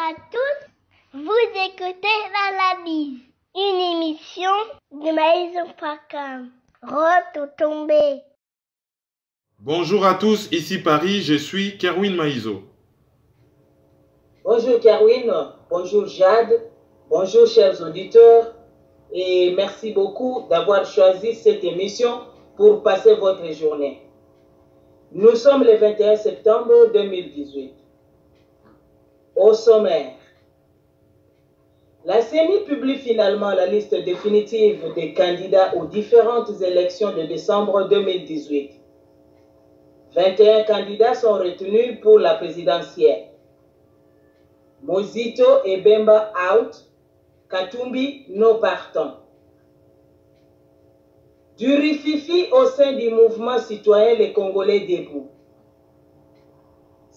à tous, vous écoutez l'analyse, une émission de Maison.com. Retombé. Bonjour à tous, ici Paris, je suis Kerwin Maïzo. Bonjour Kerwin, bonjour Jade, bonjour chers auditeurs et merci beaucoup d'avoir choisi cette émission pour passer votre journée. Nous sommes le 21 septembre 2018. Au sommaire, la CENI publie finalement la liste définitive des candidats aux différentes élections de décembre 2018. 21 candidats sont retenus pour la présidentielle. Mozito et Bemba out, Katumbi non partant. Du rififi au sein du mouvement citoyen Les Congolais debout.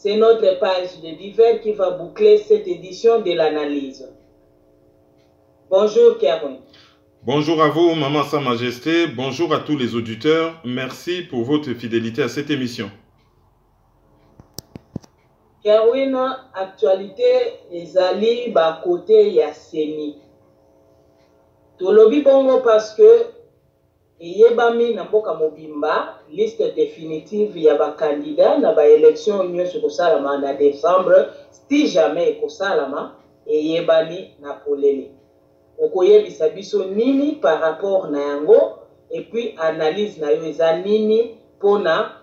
C'est notre page de divers qui va boucler cette édition de l'analyse. Bonjour Kerwin. Bonjour à vous, Maman Sa Majesté. Bonjour à tous les auditeurs. Merci pour votre fidélité à cette émission. Kerwin, actualité ezali ba côté ya CENI. Tolobi bongo parce que eyebami na mboka mobimba liste définitive ya ba candidat na ba élection nyonso kosalama na décembre si jamais kosalama eyebani na polele. Okoyebisa biso nini par rapport na yango et puis analyse na yo eza nini pona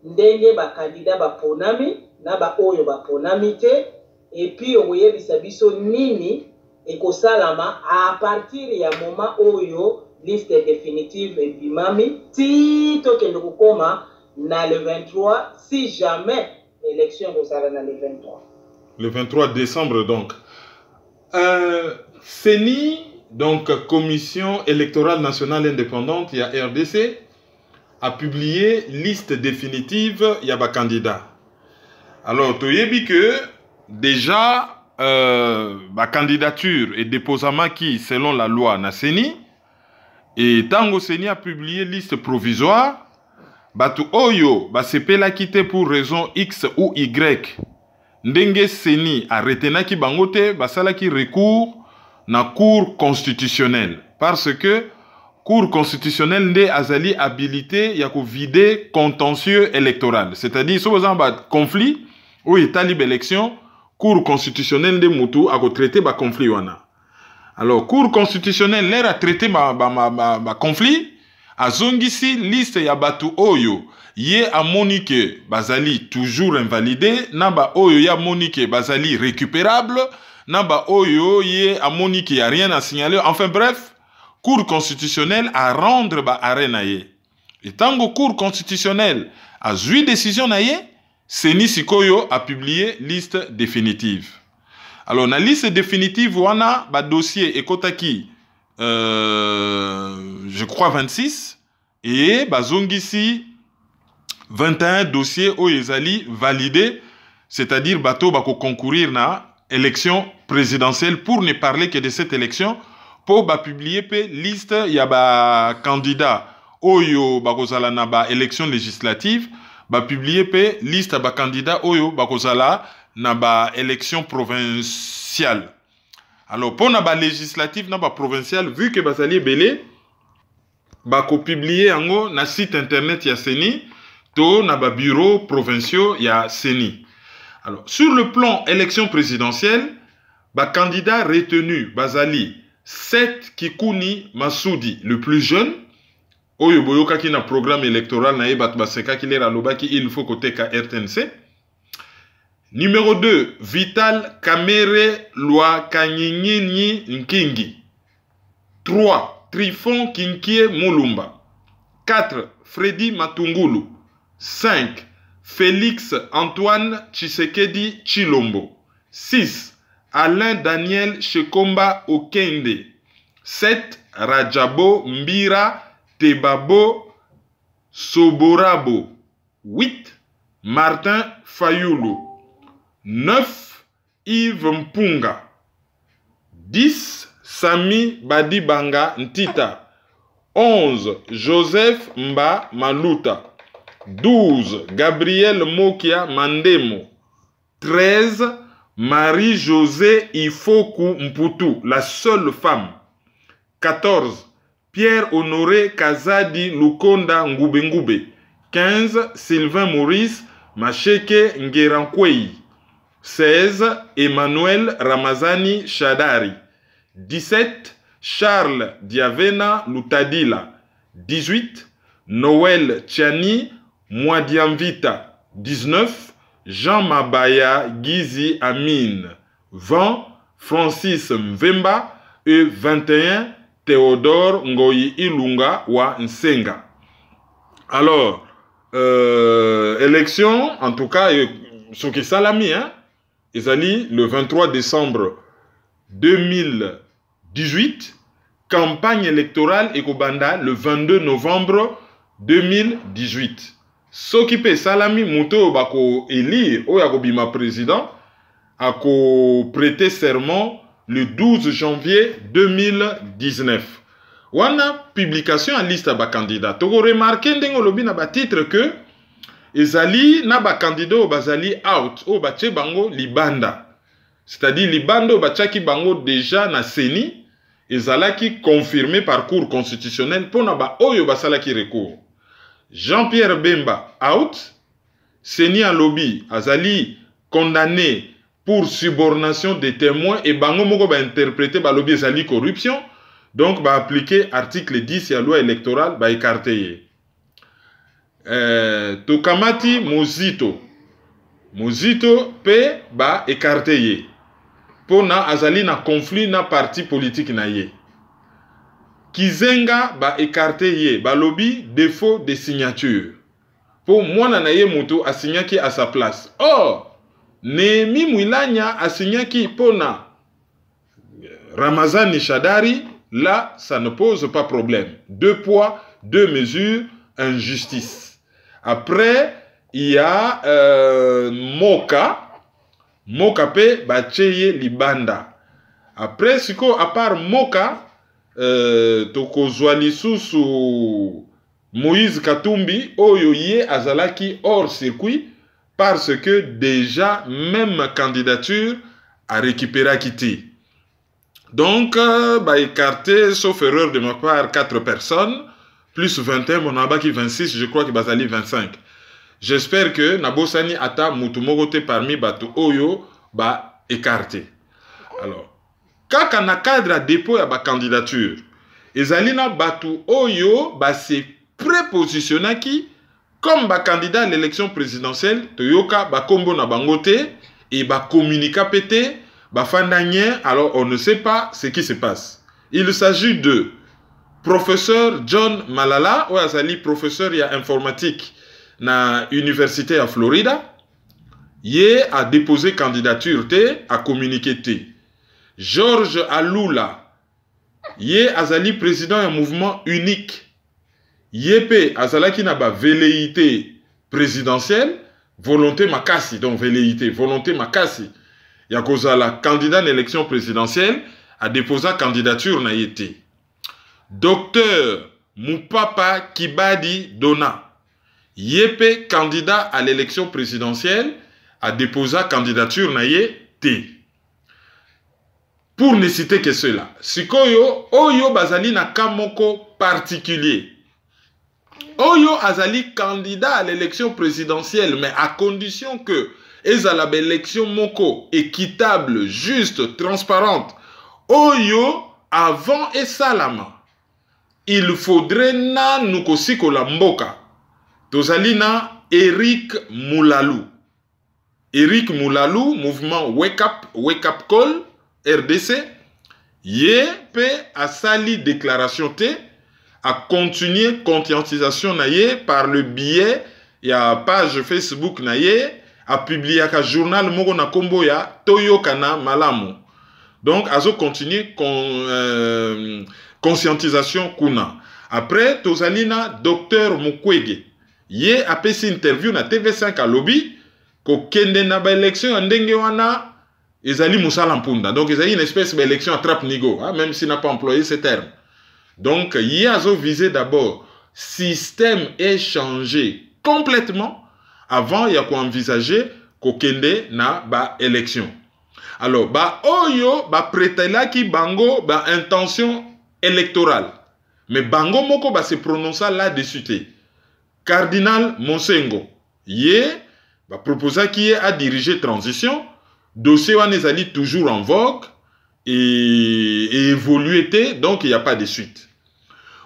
ndenge ba candidat ba ponami na ba oyo ba ponami te et puis okoyebisa biso nini ekosalama à partir ya moment oyo liste définitive et bimami ti tokende kokoma na le 23 si jamais élection kozala na le 23. Le 23 décembre donc. CENI, donc Commission électorale nationale indépendante, il y a RDC, a publié liste définitive, il y a des candidats. Alors, tu as que déjà, la candidature est déposée qui, selon la loi, na CENI, et Tango CENI a publié liste provisoire, Batu Oyo, CP l'a quitté pour raison X ou Y. Ndenge CENI a retenu ki bangote, basala ki recours na cour constitutionnelle. Parce que cour constitutionnelle nde azali habilité ya ko vider contentieux électoral. C'est-à-dire, si vous avez un conflit, ou état libre élection, cour constitutionnelle de mutu a ko traiter ba conflit wana. Alors, cour constitutionnelle l'air a traité ma conflit, a zongisi liste ya batu oyo. Yé a monique bazali toujours invalidé, naba oyo ya monique bazali récupérable, naba oyo yé a monique y a rien à signaler. Enfin bref, cour constitutionnelle à rendre ba arena yé. Et tango cour constitutionnelle a joué décision na yé, CENI Sikoyo a publié liste définitive. Alors na liste définitive wana ba dossier ekotaki je crois 26 et ba zongisi 21 dossiers au ezali validés, c'est-à-dire bateau bako concourir na élection présidentielle pour ne parler que de cette élection pour ba publier pe liste ya ba candidat oyo bako zala na ba élection législative ba publier pe liste ba candidat oyo bako zala na ba élection provinciale. Alors pour na ba législative na ba provinciale vu que bazali belé bako publier yango na site internet ya CENI to na ba bureaux provinciaux ya CENI. Alors, sur le plan élection présidentielle, ba candidat retenu bazali 7 Kikuni Masoudi, le plus jeune, oyo boyoka ki na programme électoral na ebat baseka ki lera lobaki il faut côté ka RTNC. Numéro 2, Vital Kamere Lwa Kanyinyinyi Nkingi. 3, Trifon Kinkie Mulumba. 4, Freddy Matungulu. 5. Félix Antoine Tshisekedi Chilombo. 6. Alain Daniel Shekomba Okende. 7. Rajabo Mbira Tebabo Soborabo. 8. Martin Fayulu. 9. Yves Mpunga. 10. Sami Badibanga Ntita. 11. Joseph Mba Maluta. 12. Gabriel Mokia Mandemo. 13. Marie-Josée Ifoku Mputu, la seule femme. 14. Pierre-Honoré Kazadi Lukonda Ngube. 15. Sylvain Maurice Macheke Ngerankweyi. 16. Emmanuel Ramazani Shadari. 17. Charles Diavena Lutadila. 18. Noël Tchani Mwadiamvita. 19. Jean Mabaya Gizi Amin. 20. Francis Mvemba. Et 21. Théodore Ngoyi Ilunga wa Nsenga. Alors, élection, en tout cas, ce qui salami, hein, le 23 décembre 2018, campagne électorale Ekobanda le 22 novembre 2018. Ce qui peut salami, Mouto bako élire, ou yakobima président, ako prêter serment le 12 janvier 2019. Wana publication en liste ba candidat. Toko remarqué ndengo lobi na ba titre que ezali na ba candidat o bazali out o ba tche bango libanda. C'est-à-dire libanda o ba tchaki bango déjà na seni ezalaki confirmé par cour constitutionnel pona ba oyo basalaki recours. Jean-Pierre Bemba out, seni en lobby azali condamné pour subornation des témoins et bango moko ba interpréter ba lobby ezali corruption. Donc, va appliquer article 10 de la loi électorale, va écarter. Tokamati Mozito. Mozito peut va écarter. Pour na azali na conflit na parti politique na ye. Kizenga va écarter. Ba lobby défaut de signature. Pour moi na ye moto a signé à sa place. Or, Nehemi Mwilanya a signé pour na Ramazani Shadari. Là, ça ne pose pas problème. 2 poids, 2 mesures, injustice. Après, il y a Moka. Moka pe bacheye libanda. Après, à part Moka, toko zwali susu Moïse Katumbi, oyoye azalaki hors circuit, parce que déjà, même candidature a récupéré à quitter. Donc, écarté, sauf erreur de ma part, 4 personnes, plus 21, mon abaki 26, je crois que Bazali 25. J'espère que Nabosani Ata Moutumogote parmi Batu Oyo ba écarté. Alors, quand on a cadre à dépôt à ba candidature, Ezalina Batu Oyo ba se prépositionné qui, comme ba candidat à l'élection présidentielle, Toyoka ba kombo na bangote et ba communica pété. Alors on ne sait pas ce qui se passe. Il s'agit de professeur John Malala, ou azali professeur ya informatique na université à Florida. Yé a déposé candidature té, a communiqué té. George Alula, yé azali président ya mouvement unique. Yé azala ki na ba velléité présidentielle, volonté makasi, donc velléité, volonté makasi. Yakozala, candidat à l'élection présidentielle, a déposé candidature na yete. Docteur Mupapa Kibadi Dona, yépe candidat à l'élection présidentielle, a déposé candidature na yete. Pour ne citer que cela, sikoyo, oyo bazali na kamoko particulier. Oyo azali candidat à l'élection présidentielle, mais à condition que ezala élection moko équitable, juste, transparente. Oyo avant et salama. Il faudrait na nukosiko la mboka. Tozalina Eric Moulalou. Eric Moulalou, mouvement Wake Up Call, RDC. Yé a sali déclaration té a continuer conscientisation naye par le biais ya page Facebook naye a publié un journal moko na kombo ya Toyokana Malamu. Donc, azo continue conscientisation kuna. Après, tozalina Dr Mukwege. Ye a pesi interview na TV5 à lobby ko kende na ba élection ndenge wana ezali musala mpunda. Donc, ezali une espèce d'élection à trappe nigo, hein, même s'il n'a pas employé ce terme. Donc, ye azo visé d'abord système est changé complètement. Avant, il y a quoi envisager kokende na ba élection. Alors, ba oyo, ba pretela ki bango, ba intention électorale. Mais bango moko ba se prononça là-dessus. Cardinal Monsengo, yé, ba proposa qui est à diriger transition, dossier wane ezali toujours en vogue, et évolué, donc il n'y a pas de suite.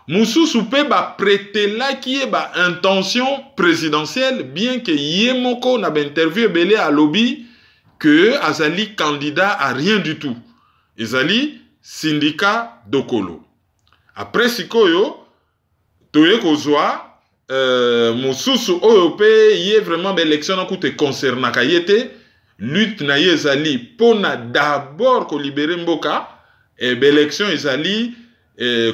Moussousou pe ba pretela qui est ba intention présidentielle, bien que yé moko na ba interview belé à lobby, que azali candidat à rien du tout. Ezali syndicat dokolo. Après sikoyo, toye kozwa, mosusu oyo pe yé vraiment l'élection na koute concernaka yete, lutte na ye ezali pona d'abord ko libérer mboka, et l'élection ezali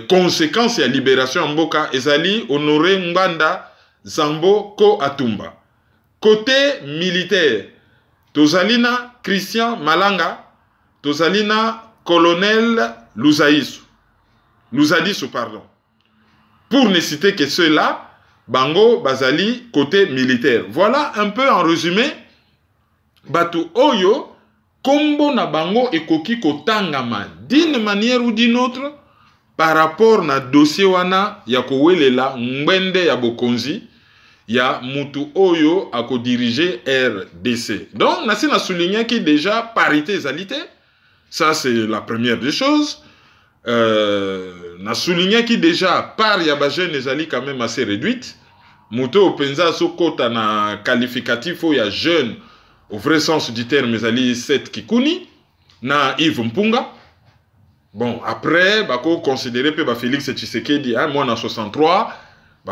conséquence ya libération mboka ezali honoré Nganda Zambo Ko Atumba. Côté militaire, tozalina Christian Malanga, tozalina colonel Luzadisu, pardon. Pour ne citer que ceux-là, bango bazali côté militaire. Voilà un peu en résumé, batu oyo, kombo na bango ekoki kotangama d'une manière ou d'une autre par rapport na dossier wana ya kowelela ngwende ya bokonzi ya mutu oyo a co-dirigé RDC. Donc, nasi na souligné qui déjà parité égalité. Ça, c'est la première des choses. Na souligné qui déjà par Yabajen ezali quand même assez réduite. Mutu openza sokota na qualificatif ou ya jeune au vrai sens du terme ezali 7 kikuni na Yves Mpunga. Bon, après, bako considérer pe ba Félix Tshisekedi, hein, moi en 63.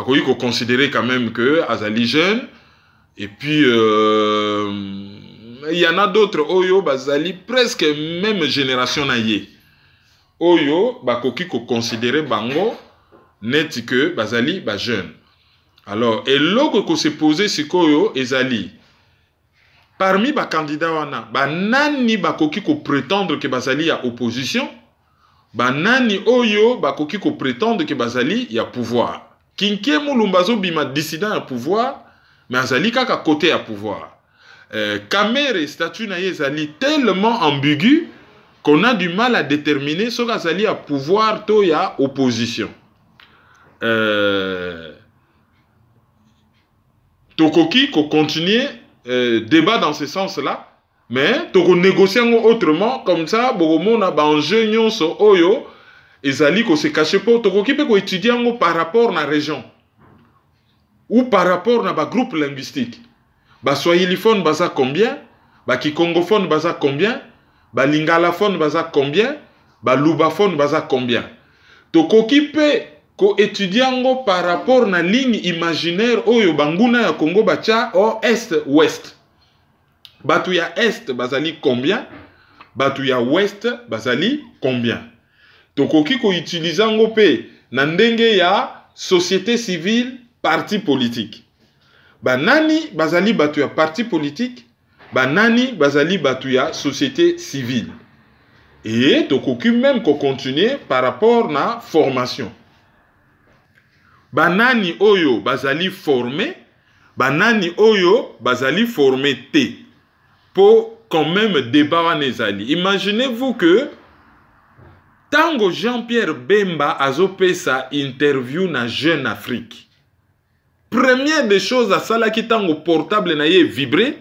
Il faut considérer quand même que Azali jeune. Et puis, il y en a d'autres, Oyo, Bazali, presque même génération naïe. Oyo, Bakoki, ko considérer Bango, net que Bazali, jeune. Alors, et l'autre qu'on s'est posé, c'est qu'Oyo, Ezali. Parmi les candidats, nani Bakoki, ko prétendre que Bazali a opposition. Nani Oyo, Bakoki, ko prétendre que Bazali y a pouvoir. Kinke Moulumbazo bima dissident à pouvoir, mais azali kaka côté à pouvoir. Kamere statut na ezali tellement ambigu qu'on a du mal à déterminer ce qu'azali à pouvoir to ya opposition. Tokoki ko continuer débat dans ce sens-là, mais toko négocier autrement comme ça, bogomo na ba enjeu nyonso oyo. Ezali ko se cache pas tokoki pe ko étudier par rapport na région ou par rapport na ba groupe linguistique. Ba swahiliphone baza combien, ba kikongophone baza combien, ba lingalaphone baza combien, ba lubaphone baza combien. Tokoki pe ko étudier par rapport na ligne imaginaire oyo banguna ya Congo bacha o est ouest. Batu ya est bazali combien, batu ya ouest bazali combien. Tokoki ko utilizango pe na ndenge ya société civile, parti politique. Banani bazali batu ya parti politique, banani bazali batu ya société civile. Et tokoki même ko continuer par rapport na formation. Banani oyo bazali formé, banani oyo bazali formé te. Pour quand même débat wana ezali. Imaginez-vous que Tango Jean-Pierre Bemba azopé sa interview na Jeune Afrique. Première des choses à ça là qui tango portable na ye vibré,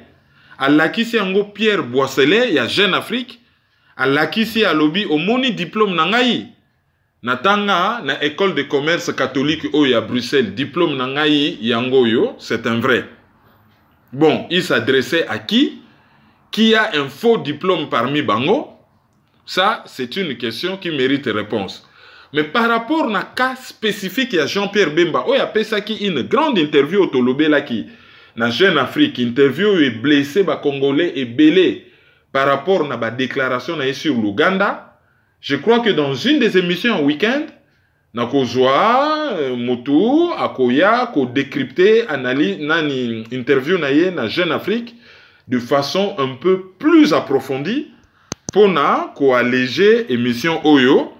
à la qui si ango Pierre Boisselé ya Jeune Afrique, à la qui si alobi au moni diplôme na ngai. Na tanga na école de commerce catholique oyo à Bruxelles, diplôme na ngai yango yo, c'est un vrai. Bon, il s'adressait à qui? Qui a un faux diplôme parmi bango? Ça, c'est une question qui mérite réponse. Mais par rapport à un cas spécifique à Jean-Pierre Bemba, il y a ça qui une grande interview au Tolobé là qui dans Jeune Afrique, interview est blessé ba Congolais et belé par rapport à la déclaration sur l'Ouganda. Je crois que dans une des émissions en week-end, na kozwa motu akoya ko décrypter analyse nani interview na Jeune Afrique de façon un peu plus approfondie. Pona ko alléger émission Oyo,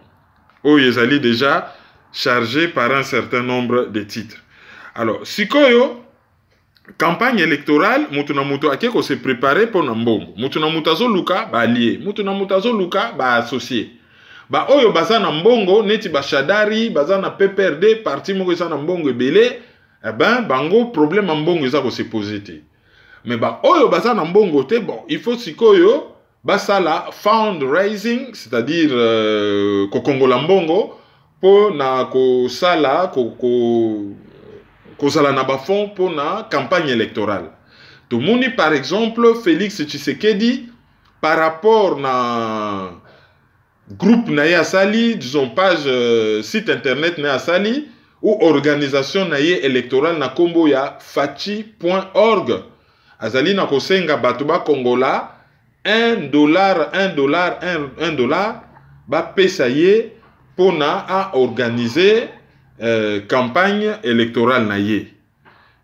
ezali déjà chargé par un certain nombre de titres. Alors, sikoyo, campagne électorale mutu na mutu ake ko se préparer pour na mbongo mutu na mutu azoluka ba allié mutu na mutu azoluka ba associé ba oyo baza na mbongo neti ba Shadari baza na PPRD parti moko eza na mbongo ebele eh ben bango problème en mbongo eza ko se poser te mais ba oyo baza na mbongo te bon il faut sikoyo basala fundraising c'est-à-dire kokongola mbongo po na kosala kozala na ba fond pour na campagne électorale. Tout le monde, par exemple, Félix Tshisekedi, par rapport na groupe na Sali, disons page site internet na Sali, ou organisation na électorale na kombo ya fachi.org. Azali na kosenga batuba Kongola, $1, ba pesa ye pour na a organiser campagne électorale na ye.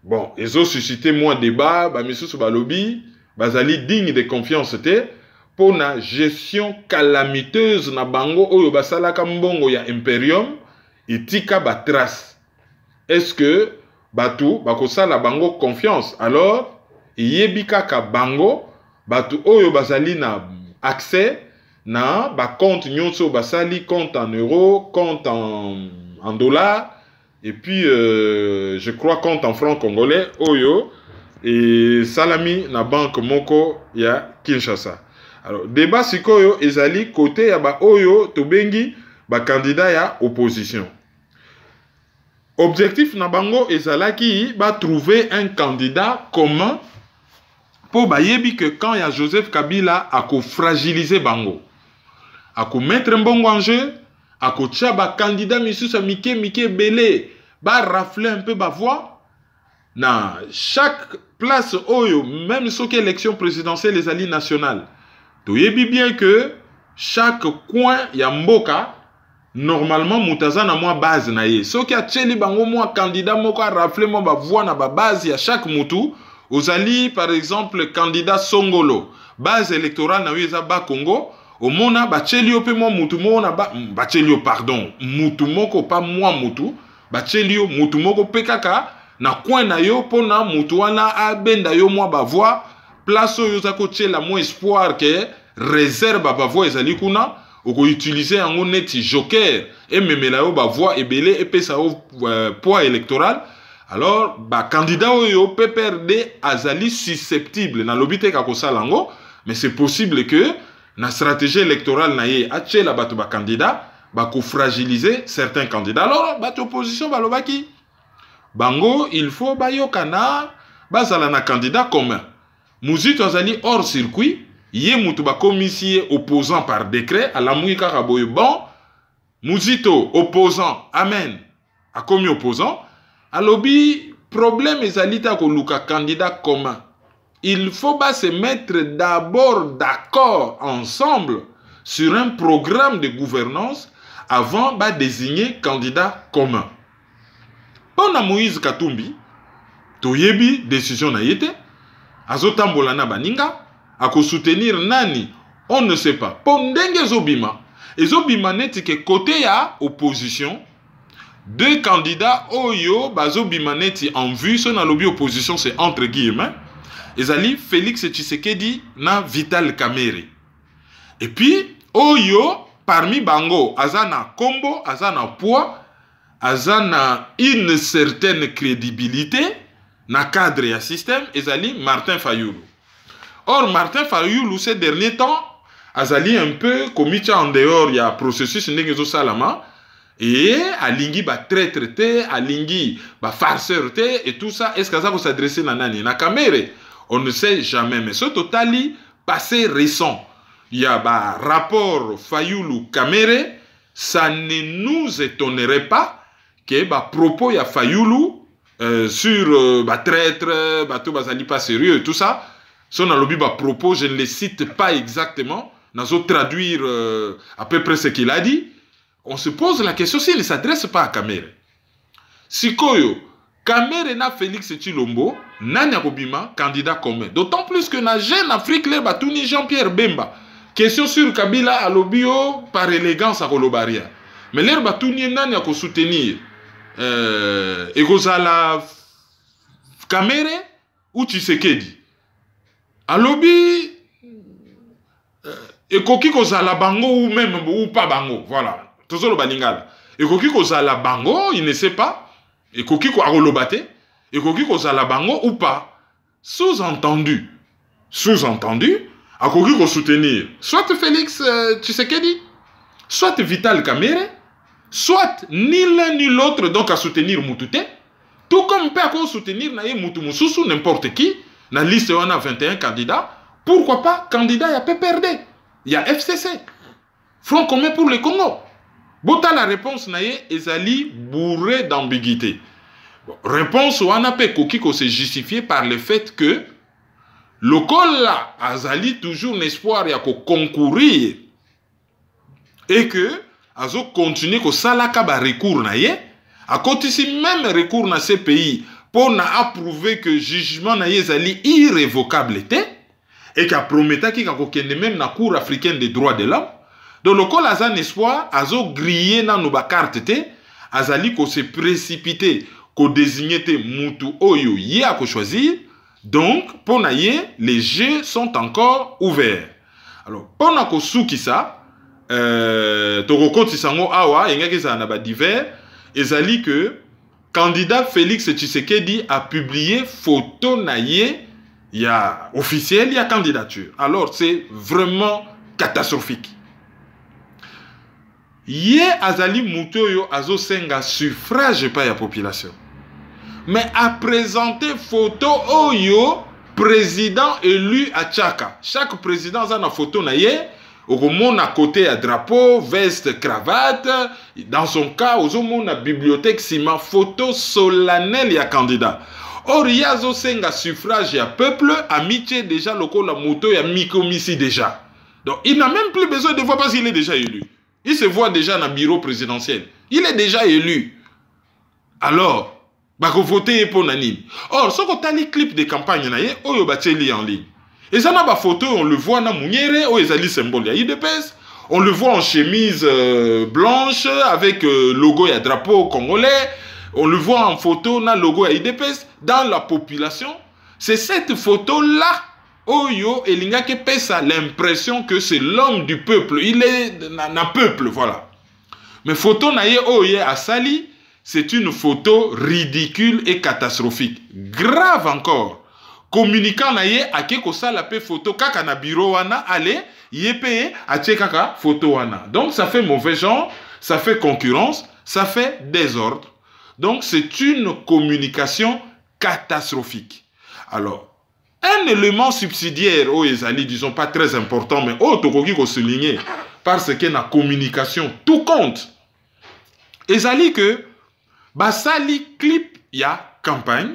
Bon, ils ont suscité moins de débat, ba misusu ba lobby, bazali digne de confiance te pour na gestion calamiteuse na bango oyo basalaka mbongo ya Imperium itika ba trace. Est-ce que batu bakosala bango confiance? Alors, yebika ka bango batu oyo bazali na accès na ba compte nyonso basali compte en euros, compte en dollars, et puis je crois compte en francs congolais, Oyo, et Salami na banque moko ya Kinshasa. Alors, débat sikoyo ezali côté ya ba Oyo tobengi ba candidat ya opposition. Objectif na bango ezalaki ba trouver un candidat commun pour ba yebi que quand ya Joseph Kabila a ko fragiliser bango, a ko mettre mbongo en jeu, a ko tia ba candidat misusa mike belé, ba rafler un peu ba voix na chaque place oyo, même si que élection présidentielle les alliés nationales. Tu yebi bien que chaque coin ya mboka normalement mutaza na moi base na ye. Soki a tcheli bango moi candidat moko a rafler mo ba voix na ba base ya chaque mutu. Aux alliés par exemple candidat Songolo, base électorale na yeza ba Congo. Au mona ba tcheli ope mo mutu mo na ba tcheli pardon, mutu moko pas moi mutu, ba tcheli mutu moko pekaka na coin na yo pona mutu wana a benda yo moi ba voix. Place oyo za ko tchela mo espoir que réserve ba voix ezali kuna. Ou ko utiliser un neti joker et memela yo ba voix ebele et pesa au poids électoral. Alors ba candidat oyo PPRD azali susceptible na lobite ka ko salango, mais c'est possible que na stratégie électorale na ye ache la bato ba candidat ba ko fragiliser certains candidats. Alors bato opposition ba lobaki bango il faut ba yokana bazala na candidat commun. Muzito azali hors circuit. Yé mutu ba commissie opposant par décret à la mouika raboye bon Muzito opposant amen a commis opposant à lobby problème ezalita ko luka candidat commun. Il faut pas se mettre d'abord d'accord ensemble sur un programme de gouvernance avant de désigner candidat commun. Pona Moïse Katumbi to yebi décision na yete azotambola na baninga à soutenir nani, on ne sait pas. Pondenge zobima, et zobima neti ke côté ya opposition, deux candidats oyo bazobima neti en vue, son na lobby opposition c'est entre guillemets, ezali Félix Tshisekedi na Vital Kamerhe. Et puis oyo parmi bango azana combo, azana poids, azana une certaine crédibilité na cadre ya système, ezali Martin Fayulu. Or, Martin Fayulu, ces derniers temps, azali un peu comme en dehors, il y a un processus n'engezo salama, et alingi ba traître te, alingi ba farceur te, et tout ça, est-ce que ça va s'adresser à nani? Na Kamerhe, on ne sait jamais, mais ce totali, passé récent, il y a ba rapport Fayulu-Kamerhe, ça ne nous étonnerait pas que ba propos ya Fayulu sur ba traître, ba tout bazali pas sérieux et tout ça. Son lobby ba propos, je ne les cite pas exactement, nous allons traduire à peu près ce qu'il a dit. On se pose la question s'il ne s'adresse pas à Kamerhe. Sikoyo, Kamerhe na Félix Tshilombo, nani akobima candidat commun. D'autant plus que na Jeune Afrique le batuni Jean-Pierre Bemba. Question sur Kabila à lobio par élégance à Kolobaria. Mais l'air batuni nani ako soutenir Egozala Kamerhe. ou Tshisekedi. Alobi, ekoki kozala bango ou même ou pas bango, voilà. Tozolo balingala. Ekoki kozala bango, il ne sait pas. Ekoki ko arolobate, ekoki kozala bango ou pas. Sous-entendu, akoki ko soutenir soit Félix Tshisekedi, soit Vital Kamerhe, soit ni l'un ni l'autre, donc à soutenir Moutouté, tout comme peut à soutenir Naye Moutou Moussoussou, n'importe qui. Dans la liste, on a 21 candidats. Pourquoi pas candidat, il y a PPRD, il y a FCC, Front commun pour le Congo. Bota la réponse Naye ezali bourré d'ambiguïté. Bon, réponse on a pe koki ko se justifié par le fait que le col là azali toujours l'espoir ya ko concourir et que azo continuer ko salaka ba recours Naye à côté si même recours dans ces pays pour approuver que jugement Naye ezali irrévocable était et qu'a promettait qu'il y même na Cour africaine des droits de l'homme. Donc le col azan espoir azo grillé dans nos cartes te azali ko se précipiter ko désigner te mutu oyo yé a ko choisir. Donc pour naye les jeux sont encore ouverts. Alors pour na ko souki ça toko tisango awa engaki za na ba divers ezali que candidat Félix Tshisekedi a publié photo naye il y a officiel, il y a candidature. Alors, c'est vraiment catastrophique. Yé azali mutoyo azo senga suffrage par la population. Mais à présenter photo oyo président élu à Tchaka. Chaque président a une photo na yé. Au monde à côté à drapeau, veste, cravate. Dans son cas, au monde à bibliothèque, c'est ma photo solennelle ya candidat. Or, il y a un suffrage à peuple, amitié déjà, le la moto, il y a Mikomisi déjà. Donc, il n'a même plus besoin de voir parce qu'il est déjà élu. Il se voit déjà dans le bureau présidentiel. Il est déjà élu. Alors, il faut voter pour Nanine. Or, ce qu'on a les clips de campagne, on y a en ligne. Et ça, dans la photo, on le voit dans Mouniere, où il y a les symboles, il y a IDPS. On le voit en chemise blanche, avec logo et drapeau congolais. On le voit en photo, dans le logo à IDPS, dans la population. C'est cette photo-là, Oyo et Lingake Pesa, l'impression que c'est l'homme du peuple. Il est un peuple, voilà. Mais photo naye Oye à Sali, c'est une photo ridicule et catastrophique. Grave encore. Communicant naye à Keko Salapé photo, kaka na bureau wana, allez, yépé à kaka photo wana. Donc ça fait mauvais genre, ça fait concurrence, ça fait désordre. Donc, c'est une communication catastrophique. Alors, un élément subsidiaire, oh, ezali, disons pas très important, mais oh, tokoki ko souligner, parce que la communication, tout compte. Ezali que, basali clip, il y a campagne,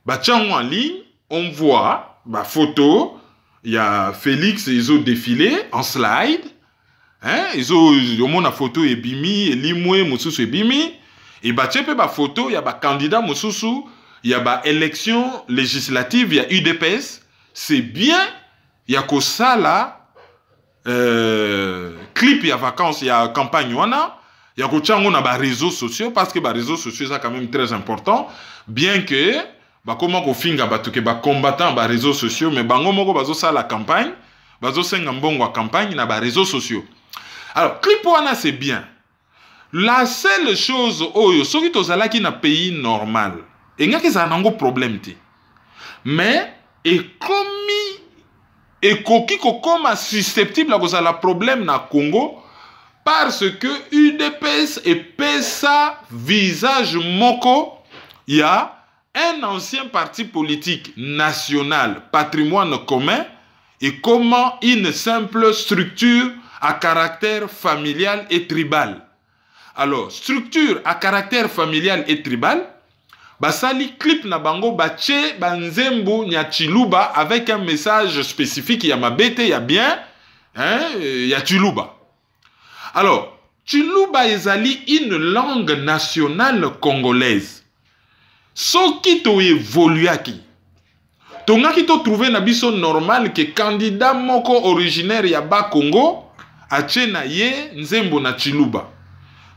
bachango en ligne, on voit, photo, il y a Félix, ils ont défilé en slide, hein, ils ont, la photo et bimi, et limwe, moussous et bimi. Et bah, tu peux ba photo, il y a ba candidat Moussoussou, il y a ba élection législative, il y a UDPS. C'est bien, il y a que ça là, clip, il y a vacances, il y a campagne, il y a que ça, on a ba réseaux sociaux, parce que ba réseaux sociaux, c'est quand même très important. Bien que, bah, comment qu'on finga ba tout que ba combattant ba réseaux sociaux, mais bango moko bazo ça la campagne, bazo senga mbongo campagne, na ba réseaux sociaux. Alors, clip wana c'est bien. La seule chose, oyo, ce qui est dans un pays normal, il y a un problème. Mais, et comme susceptible à la problème na Congo, parce que UDPS et PESA, visage moko, il y a un ancien parti politique national, patrimoine commun, et comment une simple structure à caractère familial et tribal. Alors, structure à caractère familial et tribal, basali clip na bango bache banzembo nya Chiluba avec un message spécifique, il y a mabete, il y a bien, hein, il y a Chiluba. Alors, Chiluba ezali une langue nationale congolaise. So qui to évoluaki. Tonga qui to trouvé na biso normal que candidat moko originaire ya ba Congo ache na ye nzembo na Chiluba.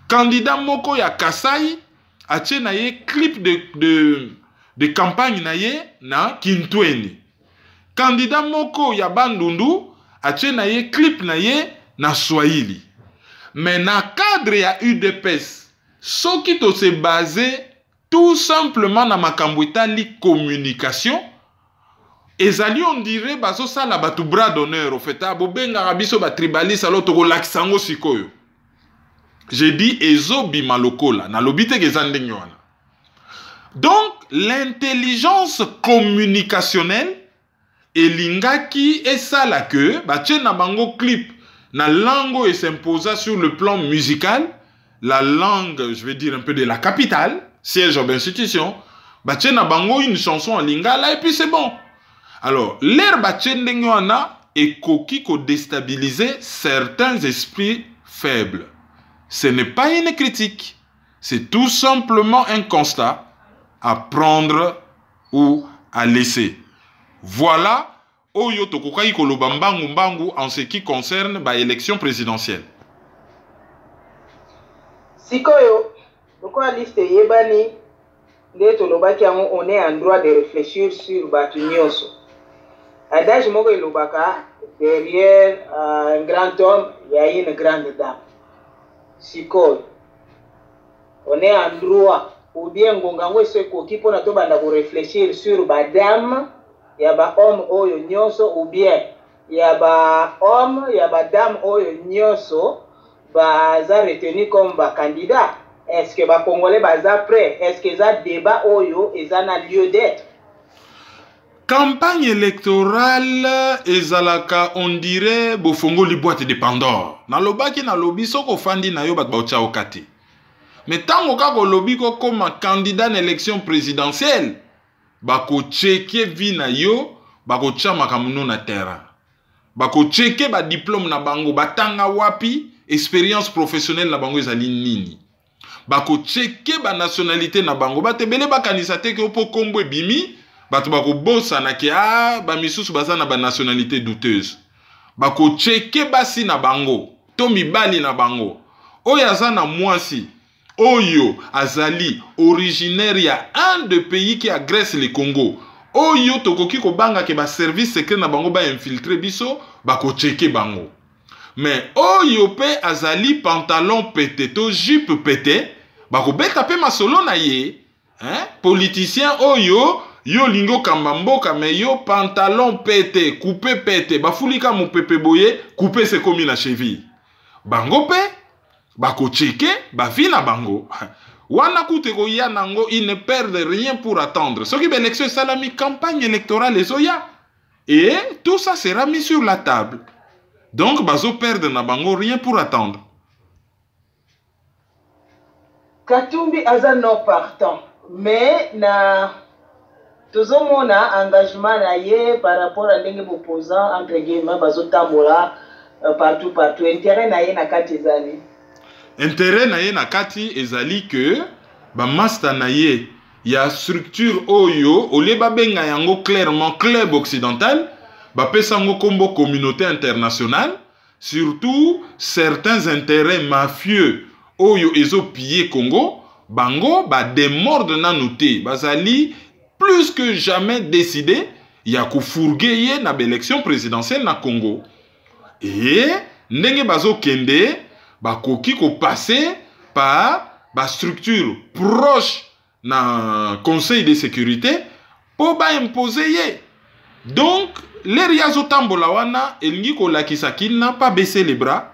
Candidat moko ya Kasai ache na ye clip de campagne na ye na Kintweni. Candidat moko ya Bandundu atie na ye clip na ye na Swahili. Mais na cadre ya UDPS, ce qui se basé tout simplement na makambo etali communication, ezali on dirait bazo sala batu bras d'honneur au fait bobenga rabiso ba tribaliste alors to laksango sikoyo. J'ai dit ezobi malokola na lobite ke zandenge wana. Donc l'intelligence communicationnelle elingaki esala que batie na bango clip na langue et s'imposa sur le plan musical, la langue, je vais dire un peu de la capitale, siège of l'institution, batie na bango une chanson en lingala et puis c'est bon. Alors, l'air batie ndenge wana ekoki ko déstabiliser certains esprits faibles. Ce n'est pas une critique, c'est tout simplement un constat à prendre ou à laisser. Voilà Oyo tokokai koloba mbangu mbangu en ce qui concerne ba élection présidentielle. Sikoyo, pourquoi liste yebani nde tolobaki yango on est en droit de réfléchir sur batu nyonso. Adage moko elobaka derrière un grand homme, il y a une grande dame. Sikoyo, on est en droit ou bien ngongango esekoki mpona tobanda ko réfléchir sur ba dame ya ba homme oyo nyonso ou bien ya ba homme ya ba dame oyo nyonso baza retenu comme ba candidat. Est-ce que ba congolais baza prêt? Est-ce que ça débat oyo eza na lieu d'être? Campagne électorale ezalaka on dirait bofongo li boîte de Pandore. Na lobaki na lobi soko fandi na yo bat ba otcha okati. Mais tango kako lobi ko comme candidat à l'élection présidentielle, bako cheke vi na yo, bako chama kamuno na terrain. Bako cheke ba diplôme na bango, batanga wapi, expérience professionnelle na bango ezali nini. Bako cheke ba nationalité na bango, batebele ba kanisate ke opo kombo bimi, bato bako bosa na ke ba misusu baza na ba nationalité douteuse. Bako cheke basi na bango, to mibali na bango. Oyo aza na mwasi, Oyo azali originaire ya un des pays qui agresse le Congo. Oyo tokoki ko banga ke ba service secret na bango ba infiltrer biso ba ko checker bango. Mais oyo pe azali pantalon pété to jupe pété ba ko beta pe masolo na ye, hein? Politicien oyo yo lingo kamba mboka mais yo pantalon pété, coupé pété, ba fulika mu pepe boye, coupé se komi na cheville. Bango pe bako cheke, ba vina bango. Wana kuteko ya nango, ils ne perdent rien pour attendre. Ce qui est l'élection salami campagne électorale et soya. Et tout ça sera mis sur la table. Donc, bazo perdre na bango rien pour attendre. Katumbi aza non partant. Mais na tozomona engagement na ye par rapport à ndenge opposant entre guillemets bazo tambola partout. Intérêt na ye na kati ezali. Intérêt na ye na kati ezali que ba master na ye ya structure oyo ole ba benga yango clairement club occidental ba pesango kombo communauté internationale, surtout certains intérêts mafieux oyo ezo piller Congo bango ba démordre na noté bazali plus que jamais décidé ya ko fourguer na élection présidentielle na Congo. Et ndenge bazo kende bakoki ko passer par ba structure proche na conseil de sécurité pour ba imposer ye. Donc les riazo tambola wana elingi ko lakisa qu'il n'a pas baissé les bras,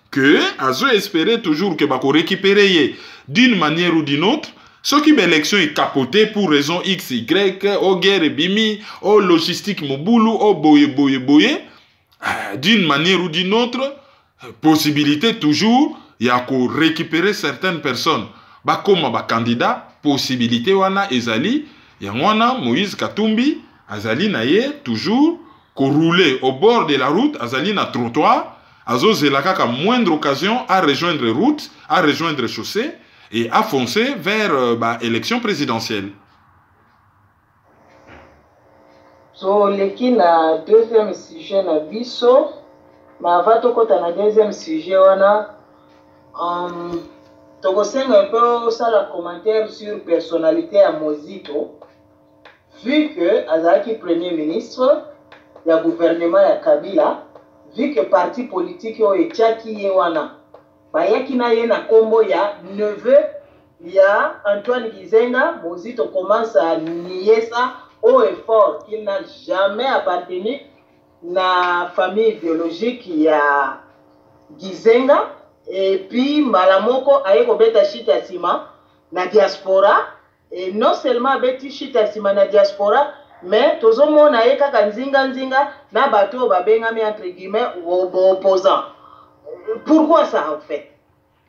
que azo espérer toujours que bako récupérer ye d'une manière ou d'une autre. Ce qui l'élection est capotée pour raison X, Y, au guerre bimi, au logistique moboulou, au boye. D'une manière ou d'une autre, possibilité toujours, il y a qu'à récupérer certaines personnes. Bah comme bah candidat, possibilité wana ezali, ya wana Moïse Katumbi, azali naye toujours qu'au rouler au bord de la route, azali na trottoir, azo zelaka ka moindre occasion à rejoindre route, à rejoindre chaussée et à foncer vers bah élection présidentielle. So leki na deuxième sujet na biso, ma va tokota na deuxième sujet wana tokosenga un peu ça la commentaire sur personnalité à Mozito vu que azalaki premier ministre ya gouvernement ya Kabila, vu que parti politique oyo etiaki ye wana bayaki na ye na kombo ya neveu ya Antoine Gizenga, Mozito commence à nier ça haut et fort qu'il n'a jamais appartenu na famille biologique ya Gizenga. Et puis Malamoko aye kobeta shita sima na diaspora, et non seulement beti shita sima na diaspora, mais tozomona ye kaka nzinga na bato babengami entre guillemets opposants. Pourquoi ça en fait?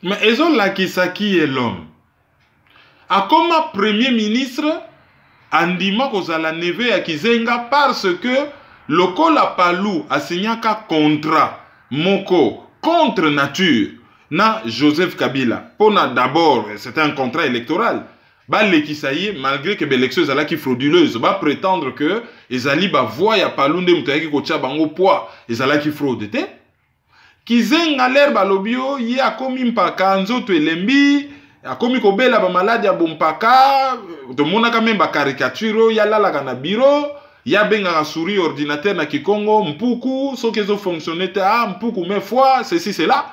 Mais Ezon Lakisaki est l'homme. A comme premier ministre, Andima Kozala neve ya Kizenga parce que Lokola Palou a signé un contrat Moko contre nature na Joseph Kabila. Pona d'abord, c'était un contrat électoral. Ba lekisaye malgré que l'élection est frauduleuse, ba prétendre que ezali ba voix ya Palou nde mutaki ko tia bango poids, ezalaki fraude te. Kizenga l'air balobio ye akomi mpaka nzoto elembi, akomi kobela ba malade ya bompaka, to monaka même ba caricature ya lalaka na bureau, ya benga souris ordinateur na Kikongo, mpuku soki ezo fonctionner te mpuku mais fois ceci cela.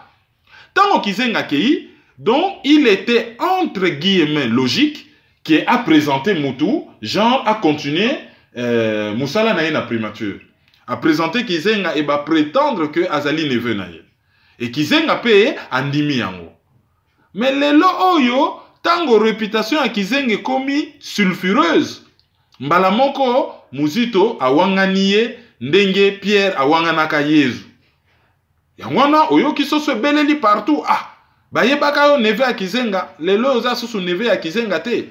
Tant Kizenga kei, donc il était entre guillemets logique qui a présenté Moutou, genre a continué Moussala na primature. A présenté Kizenga et ba prétendre que Azali ne veut naye. Et Kizenga paye andimi yango. Mais lelo oyo, tango réputation à Kizenga komi sulfureuse. Mbala moko, Muzito awanganie, ndenge Pierre awanganaka Yezu. Yangwana oyo kiso se beleli partout. Baye baka yo neve à Kizenga, lelo oza susu neve à Kizenga te.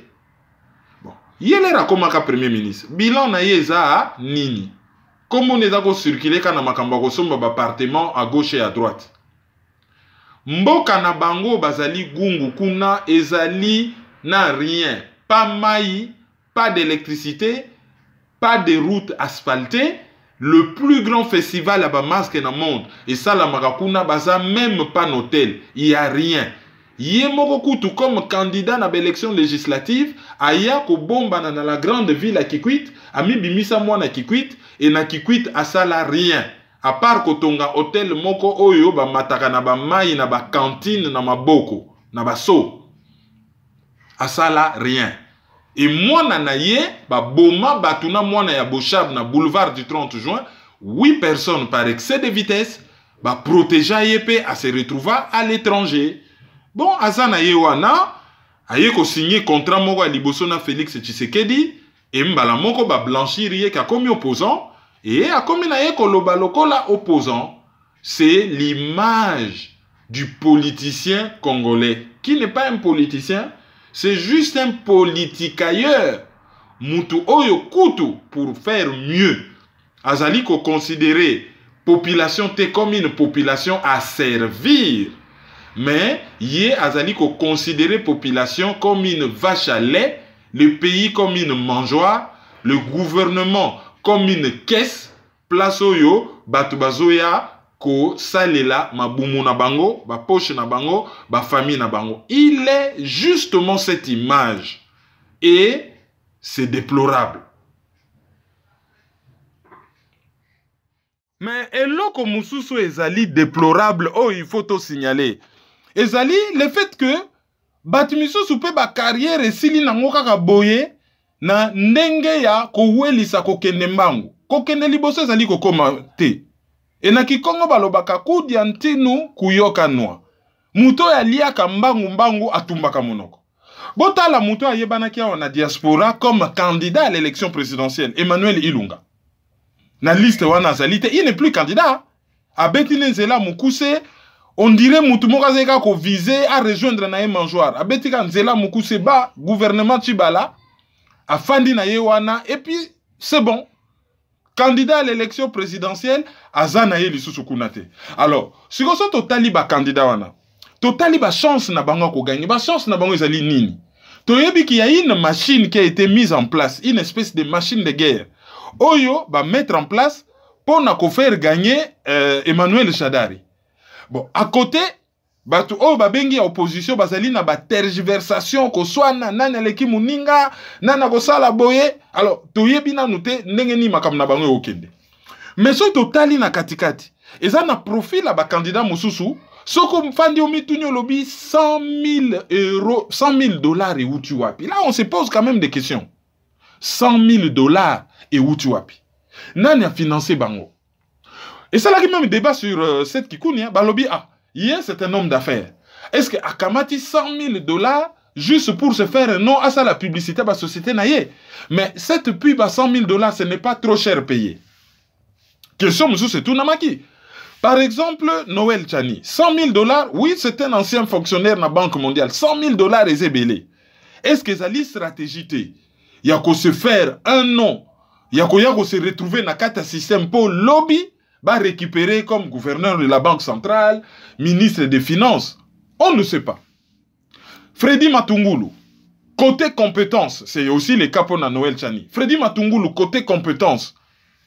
Bon, yele rakomaka premier ministre. Bilan na yeza nini. Comment on est d'accord circuler quand on a somba appartement à gauche et à droite. Mboka na bango bazali gungu kuna ezali na rien, pas maï, pas d'électricité, pas de routes asphaltées. Le plus grand festival à Bamask dans le monde et ça la marakuna baza même pas d'hôtel, il y a rien. Yemoko tout comme candidat à l'élection législative, aya ko bomba na la grande ville à Kikwit, ami bimisa moi na Kikwit. Et na Kikwit asala rien. À part kotonga hôtel moko oyo ba mataka na ba mai na ba cantine na maboko na ba so. Asala rien. Et moi nanaye ba boma batuna moi na ya Bochab na boulevard du 30 juin, 8 personnes par excès de vitesse ba protéger yepé à se retrouver à l'étranger. Bon azana yewana aye ko signer contrat moko a liboso na Félix Tshisekedi et mbala moko ba blanchir ye ka comme opposant. Et à comme il y a lokola opposant, c'est l'image du politicien congolais, qui n'est pas un politicien, c'est juste un politicailleur. Mutu oyo kutu pour faire mieux. Azali ko considérer population te comme une population à servir. Mais yé azali ko considérer population comme une vache à lait, le pays comme une mangeoire, le gouvernement comme une caisse, place oyo, batu bazoya, ko salela, ma boumou na bango, ba poche na bango, ba famille na bango. Il est justement cette image. Et c'est déplorable. Mais eloko mususu ezali déplorable, oh il faut tout signaler. Ezali le fait que batu misusu pe ba carrière esili nango kaka boye, na ndenge ya kowelisa kokende mbangu. Kokende liboso ezali kokoma te. E na Kikongo balobaka kudia ntinu kuyoka noa. Muto ya liaka mbangu atumbaka monoko. Botala muto ayebanaki awa na diaspora comme candidat à l'élection présidentielle, Emmanuel Ilunga. Na liste wana azalite, il n'est plus candidat. Abeti nzela mukuse, on dirait mutu mokazeka ko viser à rejoindre na mangeoire. Abeti ka nzela mukuse ba gouvernement Tshibala. Afandi na yewana, et puis c'est bon. Candidat à l'élection présidentielle, azana ye lisusu kunate. Alors, si on to taliba candidat wana, to taliba chance na bango ko gagner, ba chance na bango ezali nini. To yebi ki y a une machine qui a été mise en place, une espèce de machine de guerre. Oyo ba mettre en place pour na ko faire gagner Emmanuel Shadari. Bon, à côté Batu o babengi ya opposition bazali na ba tergiversation ko swana nani aleki muninga nana ko sala boye. Alors toyebi na nute ndenge ni makambo na bango okende. Mais so totali na katikati eza na profil la ba candidat mususu soko mfandi omitunyo lobi 100 000 euros 100 000 dollars et où tu wapi. Là on se pose quand même des questions. 100 000 dollars et où tu wapi. Nani a financé bango. Et ça là qui même débat sur cette kikunia balobi ah hier, c'est un homme d'affaires. Est-ce que Akamati 100 000 dollars juste pour se faire un nom à ça la publicité de la société naïe? Mais cette pub à 100 000 dollars, ce n'est pas trop cher payé. Question, monsieur, c'est tout namaki. Par exemple, Noël Chani, 100 000 dollars, oui, c'est un ancien fonctionnaire de la Banque mondiale. 100 000 dollars est belé. Est-ce que ça lit stratégie? Il y a qu'à se faire un nom. Il y a qu'à se retrouver dans un système pour lobby. Va récupérer comme gouverneur de la Banque centrale, ministre des Finances. On ne sait pas. Freddy Matungulu, côté compétence, c'est aussi les capons à Noël Chani. Freddy Matungulu, côté compétence,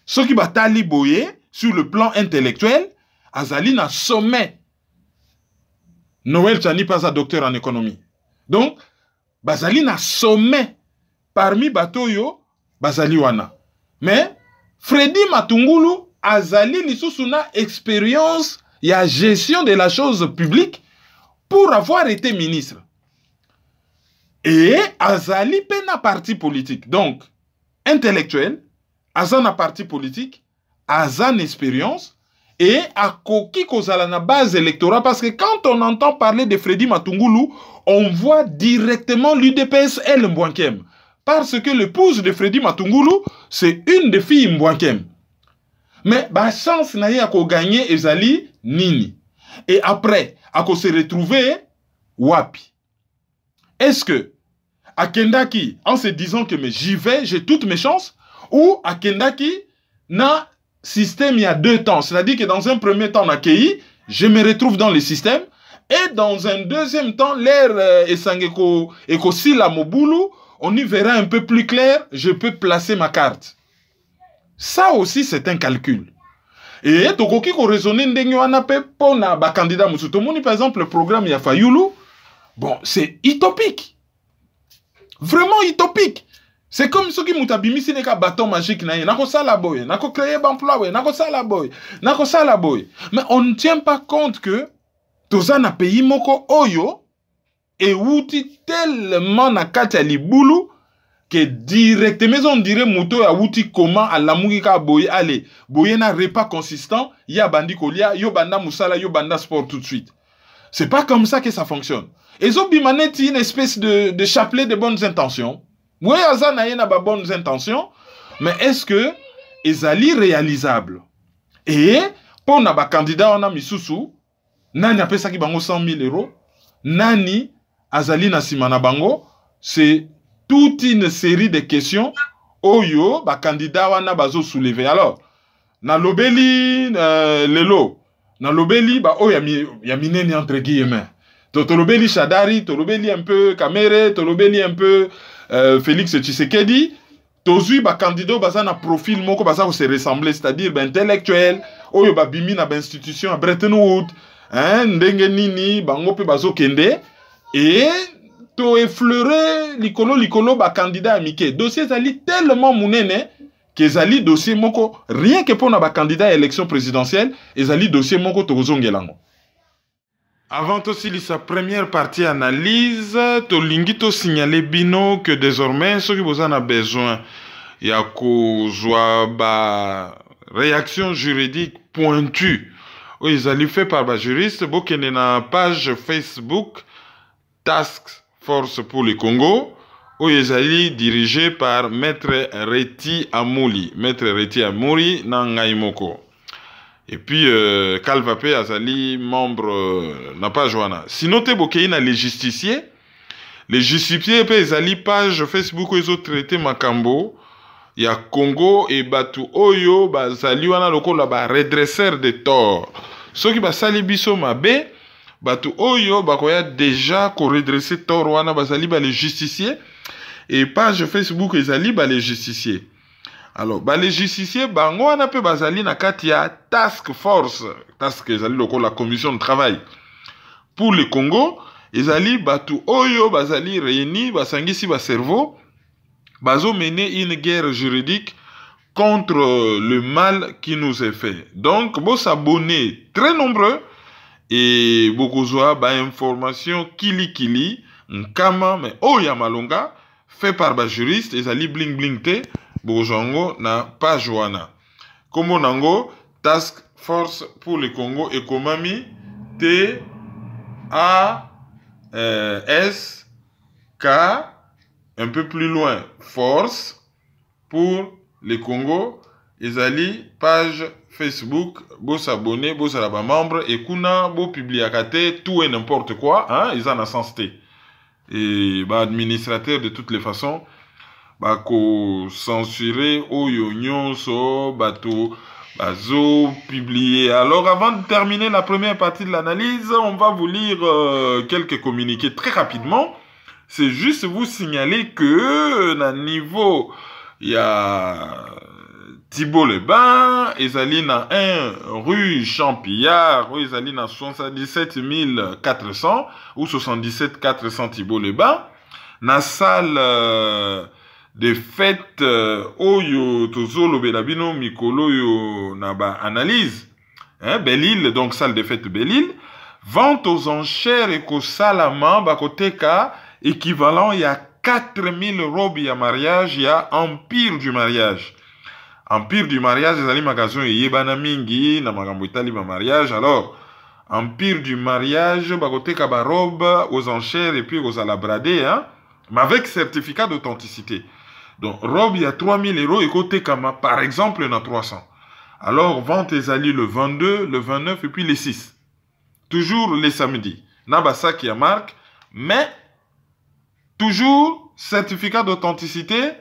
ce qui va taliboyer sur le plan intellectuel, Azali na sommet. Noël Chani pas un docteur en économie. Donc, Bazali na sommet parmi Batoyo, Bazali wana. Mais, Freddy Matungulu, Azali Lissousuna expérience et la gestion de la chose publique pour avoir été ministre. Et Azali pena parti politique. Donc, intellectuel, Azana parti politique, Azan expérience, et à Koki Kozala na base électorale, parce que quand on entend parler de Freddy Matungulu, on voit directement l'UDPS et le Mbouankem. Parce que l'épouse de Freddy Matungulu, c'est une des filles Mbouankem. Mais la chance n'a eu à gagner Ezali Nini. Et après, à se retrouver Wapi. Est-ce que à Kendaki, en se disant que j'y vais, j'ai toutes mes chances, ou à Kendaki, na système il y a deux temps. C'est-à-dire que dans un premier temps, je me retrouve dans le système, et dans un deuxième temps, l'air Esangeko et Kosila Mobulu, on y verra un peu plus clair, je peux placer ma carte. Ça aussi, c'est un calcul. Et tokoki ko raisonner ndenge wana pe pona ba candidat musu. Tomoni par exemple le programme ya Fayulu, bon, c'est utopique. Vraiment utopique. C'est comme ceux qui mutabimisi neka bâton magique na ye. Nako sala boy, nako créer emploi, nako sala boy, nako sala boy. Mais on ne tient pas compte que toza na pays moko oyo et outi tellement na kati ya libulu que directement on dirait moto ya outi comment à la mugika boye allez boye na repas consistant ya bandi kolia yo banda musala yo banda sport tout de suite. C'est pas comme ça que ça fonctionne. Et zo bimaneti une espèce de chapelet de bonnes intentions. Oui, azana yena ba bonnes intentions, mais est-ce que ezali réalisable? Et pour na ba candidat on a misusu nani apesa ki bango 100 000 euros, nani azali na simana bango, c'est toute une série de questions oyo ba candidat wana bazo soulever. Alors na lobeli lelo na lobeli ba oya mineni entre guillemets to lobeli Shadari, to lobeli un peu Kamere, to lobeli un peu Félix Tshisekedi, tozui ba candidat baza na profil moko baza ko se ressembler, c'est-à-dire ba intellectuel oyo ba bimi na ba institution à Bretton Woods, hein, ndenge nini bango pe bazo kende et to effleurer likolo ba candidat amike. Dossier zali tellement mounene que zali dossier moko rien que pour na ba candidat à élection présidentielle et zali dossier moko to zongelango. Avant aussi sa première partie analyse, to lingi to signaler bino que désormais ceux qui vous en a besoin ya ko zwa ba réaction juridique pointue. Ils allaient fait par ba juriste bokene na page Facebook Task Force pour le Congo, où ils allaient dirigé par Maître Reti Amouli. Maître Reti Amouli, Nangaimoko. Et puis, Kalvape Azali, membre, n'a pas joué. Sinon, te bokei na les justiciers. Les justiciers, ils allaient page Facebook où ils ont traité Makambo. Il y a Congo et Batu Oyo, Bazali, wana loko la ba redresseur de tort. Ceux qui basali biso mabe, Batu Oyo, bakoya déjà ko redresser tort wana bazali ba les justiciers. Et page Facebook ezali ba les justiciers. Alors, ba les justiciers, bango wana pe bazali na kati ya task force. Task ezali loko la commission de travail. pour le Congo, ezali batu oyo bazali réunis, basangisi ba cerveau, bazo mener une guerre juridique contre le mal qui nous est fait. Donc, vous s'abonner très nombreux et beaucoup ba information kili nkama mais oya malonga fait par ba juriste ezali bling bling te bojongo na page wana. Comme nango Task Force pour le Congo et Komami T A S K un peu plus loin Force pour le Congo, ezali page Facebook, bo s'abonner, bo salaba membre et kuna bo publiakate tout et n'importe quoi, hein, ils en a sens té. Et bah administrateur de toutes les façons, bah ko censurer oyo nyonso bato bazo publier. Alors avant de terminer la première partie de l'analyse, on va vous lire quelques communiqués très rapidement. C'est juste vous signaler que à niveau il y a Thibault Le Bain, ezali na 1 rue Champillard, ezali na 77 400 ou 77 400 Thibault Le Bain, na salle de fête oyo tozolo belabino mikolo yo na ba analyse, hein, Belle-Île, donc salle de fête Belle-Île, vente aux enchères et ko salama bakoteka équivalent il y a 4000 robes ya mariage, il y a Empire du mariage. Empire du mariage, les magasins yebana mingi na magambo itali ba mariage. Alors, Empire du mariage, bagote kaba robe aux enchères et puis aux alabradés, hein, mais avec certificat d'authenticité. Donc, robe il y a 3000 € et côté kama, par exemple, il y en a 300. Alors, vente ezali le 22, le 29 et puis le 6. Toujours les samedis. Nabasa qui a marque, mais toujours certificat d'authenticité,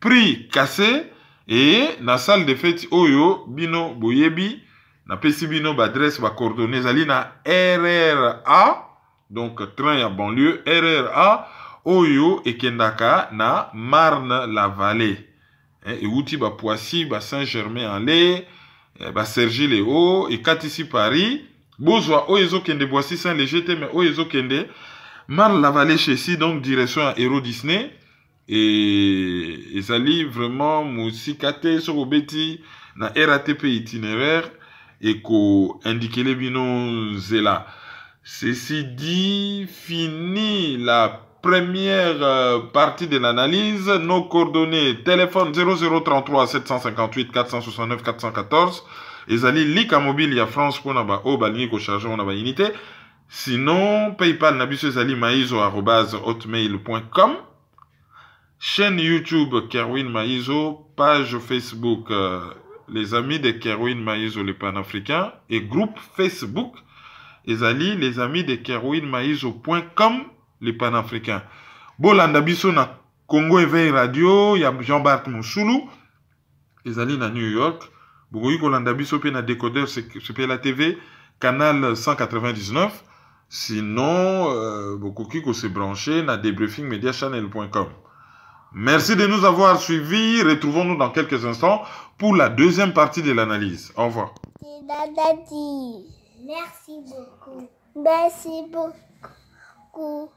prix cassé, et na salle de fête oyo bino boyebi, na pesi bino badresse ba coordonnées ali na RRA, donc train ya banlieue, RRA oyo ekendaka na Marne-la-Vallée. Et outi ba Poissy, ba Saint-Germain-en-Laye, ba Cergy-les-Hauts, et Katisi Paris, bozwa oyezo kende Boissy Saint-Léger te, mais oyezo kende Marne-la-Vallée chez si, donc direction à Hero Disney. Et ezali vraiment musikate sur obeti na RATP itinéraire et ko indiquer les bino zela. Ceci dit, fini la première partie de l'analyse. Nos coordonnées: téléphone 0033 758 469 414. Ezali lika mobile ya France pour naba o balingi ko charger on aba unité. Sinon, PayPal nabiso ezali maizo@hotmail.com. Chaîne YouTube Kerwin Maïzo, page Facebook les amis de Kerwin Maïzo les panafricains et groupe Facebook ezali les amis de kerwinmaïzo.com les panafricains. Bolanda biso na Congo Éveil Radio, ya Jean-Bart Mousoulou ezali na New York. Bogoyi kolanda biso pe na décodeur c'est la TV canal 199. Sinon bokoki ko se brancher na debriefingmediachannel.com. Merci de nous avoir suivis. Retrouvons-nous dans quelques instants pour la deuxième partie de l'analyse. Au revoir. Merci beaucoup. Merci beaucoup.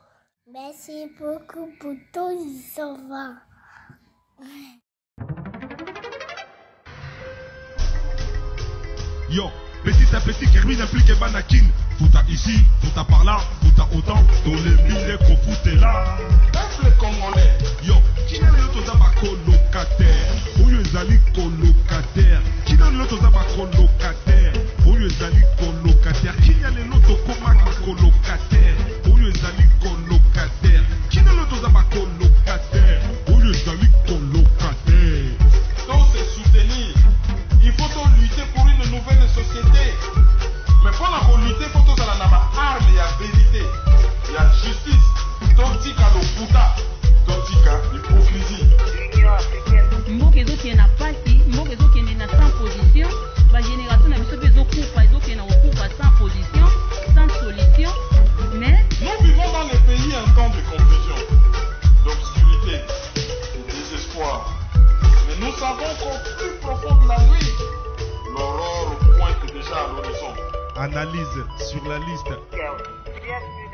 Merci beaucoup pour tous les enfants. Yo, petit à petit, Kerwin implique Banakin. Fouta ici, fouta par là, fouta autant. Dans les mille qu'on foutait là. Peuple congolais. Yo, qui n'a le toza ba colocataire? Oyo ezali colocataire. Qui n'a le toza ba colocataire? Oyo ezali colocataire. Qui n'a le loto koma ba colocataire? Oyo ezali colocataire. Qui n'a le toza ba colocataire? Oyo ezali colocataire. Donc c'est soutenir. Il faut lutter pour une nouvelle société. Mais pour la lutter, il faut que ça ait arme, il y a vérité, il y a justice. Tontika le Bouddha, Tontika l'hypocrisie. Mbokezo qui est na parti, Mbokezo qui est na sans position, la génération n'a pas besoin de couper, donc qui est sans position, sans solution. Mais nous vivons dans les pays un temps de confusion, d'obscurité, de désespoir. Mais nous savons qu'au plus profond de la nuit, l'aurore pointe déjà à l'horizon. Analyse sur la liste. bien sûr.